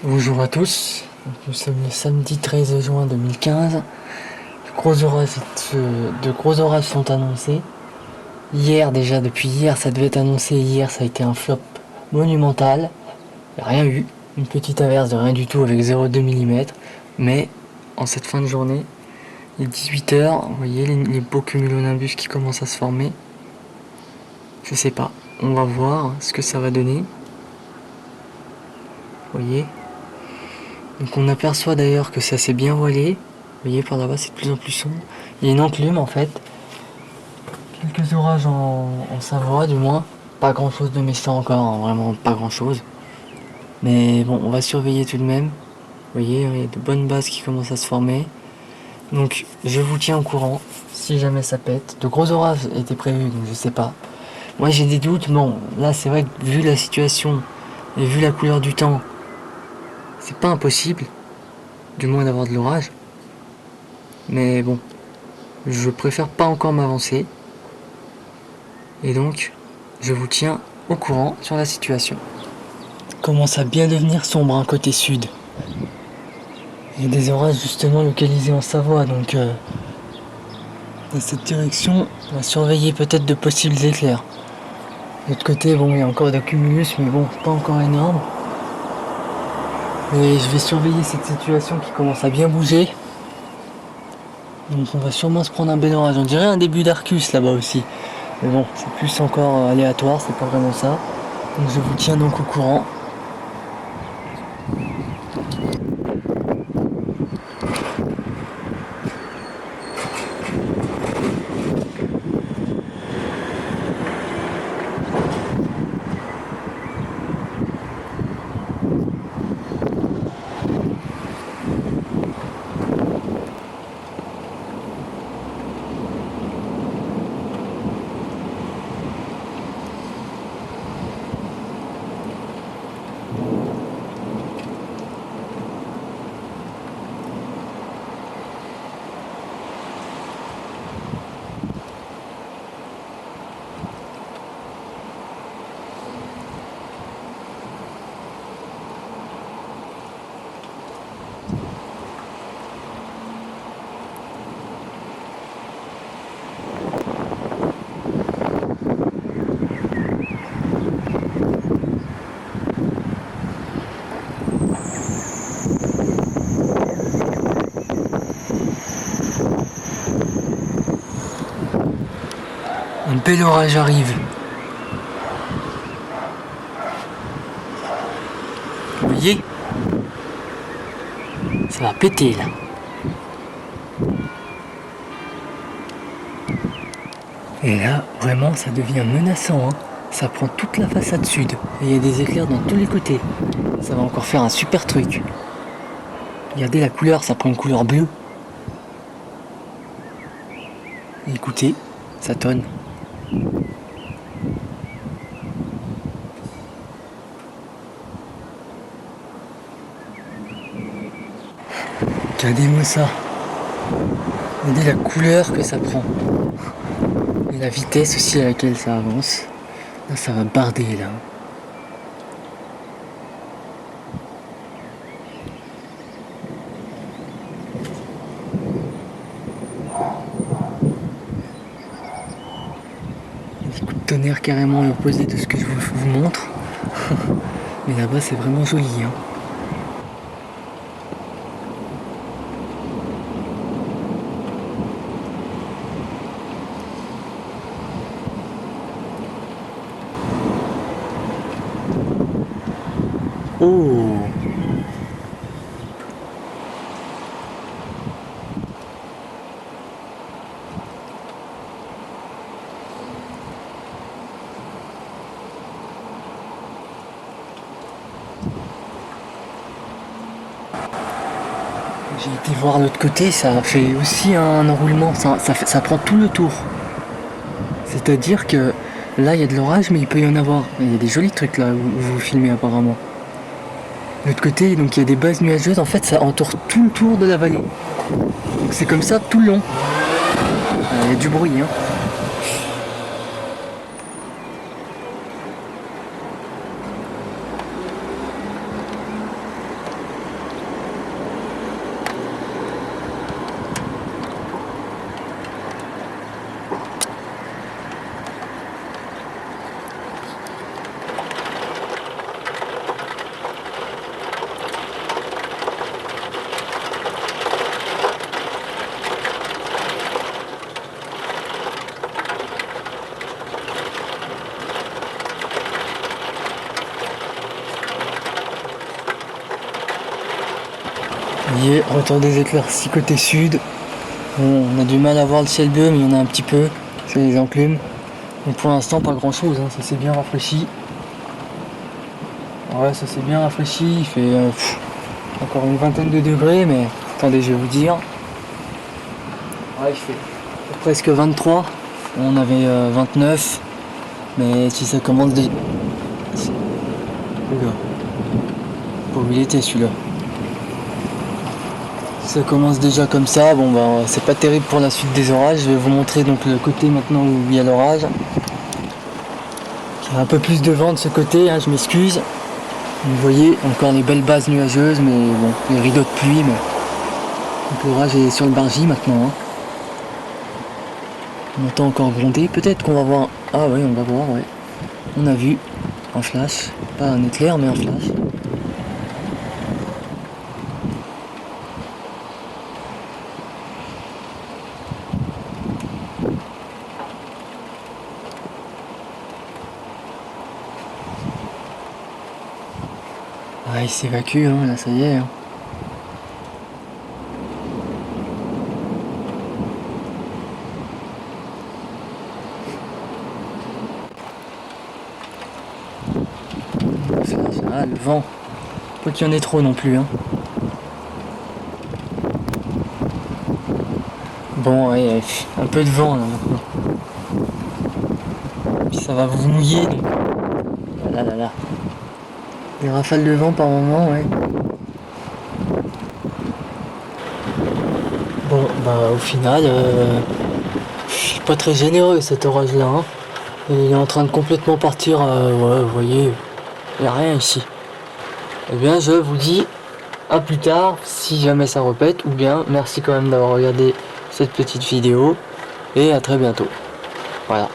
Bonjour à tous, nous sommes le samedi 13 juin 2015. De gros orages sont annoncés. Hier déjà, depuis hier ça devait être annoncé, hier ça a été un flop monumental. Il n'y a rien eu, une petite averse de rien du tout avec 0,2 mm. Mais en cette fin de journée, il est 18h, vous voyez les beaux cumulonimbus qui commencent à se former. Je sais pas, on va voir ce que ça va donner. Vous voyez. Donc on aperçoit d'ailleurs que ça s'est bien voilé. Vous voyez par là-bas c'est de plus en plus sombre. Il y a une enclume en fait. Quelques orages en Savoie du moins. Pas grand chose de méchant encore, hein, vraiment pas grand chose. Mais bon, on va surveiller tout de même. Vous voyez, il y a de bonnes bases qui commencent à se former. Donc je vous tiens au courant si jamais ça pète. De gros orages étaient prévus, donc je sais pas. Moi j'ai des doutes, bon là c'est vrai que vu la situation et vu la couleur du temps, c'est pas impossible, du moins d'avoir de l'orage. Mais bon, je préfère pas encore m'avancer. Et donc, je vous tiens au courant sur la situation. Commence à bien devenir sombre, hein, côté sud. Il y a des orages justement localisés en Savoie, donc dans cette direction, on va surveiller peut-être de possibles éclairs. De l'autre côté, bon, il y a encore des cumulus, mais bon, pas encore énorme. Mais je vais surveiller cette situation qui commence à bien bouger. Donc on va sûrement se prendre un bel orage. On dirait un début d'Arcus là-bas aussi. Mais bon, c'est plus encore aléatoire, c'est pas vraiment ça. Donc je vous tiens donc au courant. Un bel orage arrive. Vous voyez? Ça va péter là. Et là, vraiment, ça devient menaçant, hein. Ça prend toute la façade sud. Et il y a des éclairs dans tous les côtés. Ça va encore faire un super truc. Regardez la couleur, ça prend une couleur bleue. Et écoutez, ça tonne. Regardez-moi ça. Regardez la couleur que ça prend. Et la vitesse aussi à laquelle ça avance. Là, ça va barder là. Des coups de tonnerre carrément à l'opposé de ce que je vous montre. Mais là-bas, c'est vraiment joli, hein. Oh! J'ai été voir l'autre côté, ça fait aussi un enroulement, ça prend tout le tour. C'est-à-dire que là il y a de l'orage mais il peut y en avoir. Il y a des jolis trucs là où vous filmez apparemment. De l'autre côté, donc il y a des bases nuageuses, en fait ça entoure tout le tour de la vallée. Donc c'est comme ça tout le long. Il y a du bruit, hein. Vous voyez, retour des éclaircies côté sud. Bon, on a du mal à voir le ciel bleu, mais il y en a un petit peu. C'est les enclumes. Donc pour l'instant, pas grand chose, hein. Ça s'est bien rafraîchi. Ouais, ça s'est bien rafraîchi. Il fait encore une vingtaine de degrés, mais attendez, je vais vous dire. Ouais, il fait presque 23. On avait 29. Mais si ça commence déjà. Oula. Pour où il était celui-là. Si ça commence déjà comme ça, bon bah c'est pas terrible pour la suite des orages. Je vais vous montrer donc le côté maintenant où il y a l'orage. Il y a un peu plus de vent de ce côté, hein, je m'excuse. Vous voyez encore les belles bases nuageuses, mais bon, les rideaux de pluie, mais. Donc l'orage est sur le Bargy maintenant. Hein. On entend encore gronder, peut-être qu'on va voir. Ah oui, on va voir, ouais. On a vu un flash, pas un éclair mais un flash. Ah, il s'évacue, hein, là ça y est. Hein. Ah, le vent. Pas qu'il y en ait trop non plus. Hein. Bon, ouais, un peu de vent là maintenant. Puis ça va vous mouiller. Donc. Là là là. Des rafales de vent par moment, ouais. Bon, bah au final, je suis pas très généreux cet orage là. Hein. Et il est en train de complètement partir. Ouais, vous voyez, il n'y a rien ici. Eh bien, je vous dis à plus tard si jamais ça répète. Ou bien, merci quand même d'avoir regardé cette petite vidéo. Et à très bientôt. Voilà.